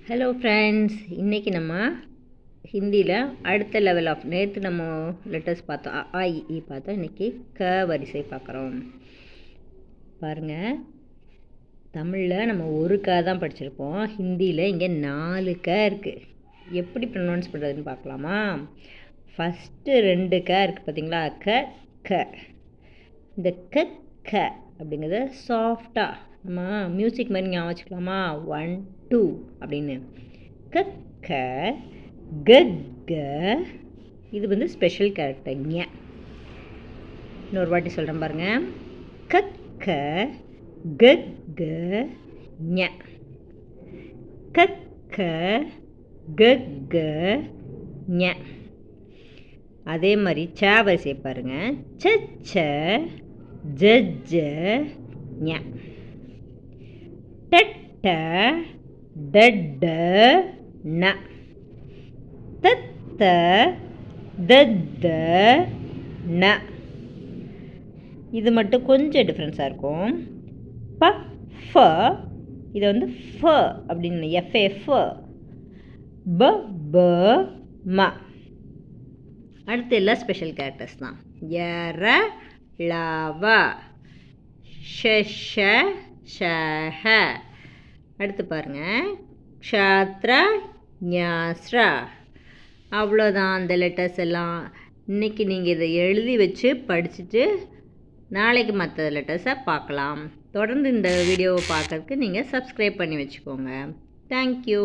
Hello friends, இன்றைக்கி நம்ம ஹிந்தியில் அடுத்த லெவல் ஆஃப் நேற்று நம்ம லெட்டர்ஸ் பார்த்தோம், அ இ ஈ பார்த்தோம். இன்றைக்கி க வரிசை பார்க்குறோம். பாருங்கள், தமிழில் நம்ம ஒரு க தான் படிச்சிருப்போம். ஹிந்தியில் இங்கே 4 க இருக்குது. எப்படி ப்ரொனவுன்ஸ் பண்ணுறதுன்னு பார்க்கலாமா? ஃபஸ்ட்டு 2 க இருக்குது பார்த்தீங்களா? க க. இந்த க க அப்படிங்கிறத சாஃப்டாக நம்ம மியூசிக் மாதிரி ஞாபகம் வச்சுக்கலாமா? 1 2 அப்படின்னு. க க க க. இது வந்து ஸ்பெஷல் கேரக்டர் ஞ. இன்னொரு வாட்டி சொல்கிறேன் பாருங்கள். க க க க ஞ. க க க க ஞ. அதே மாதிரி ச வரிசை பாருங்கள். ச ச ஜ ஜ ஞ. ட ட ட ட ந. த த த த ந. இது மட்டும் கொஞ்சம் டிஃப்ரென்ஸாக இருக்கும். ப ஃப. இதை வந்து ஃப அப்படின்னு எஃப்ஏ-ஃப. ப ப ம. அடுத்து எல்லாம் ஸ்பெஷல் கேரக்டர்ஸ் தான். யர லவ ஷ ஷஹ. அடுத்து பாருங்கள். க்ஷாத்ரா ஞாஸ்ரா. அவ்வளோதான் அந்த லெட்டர்ஸ் எல்லாம். இன்றைக்கி நீங்கள் இதை எழுதி வச்சு படிச்சுட்டு நாளைக்கு மற்ற லெட்டர்ஸை பார்க்கலாம். தொடர்ந்து இந்த வீடியோவை பார்க்கறதுக்கு நீங்கள் சப்ஸ்கிரைப் பண்ணி வச்சுக்கோங்க. தேங்க்யூ.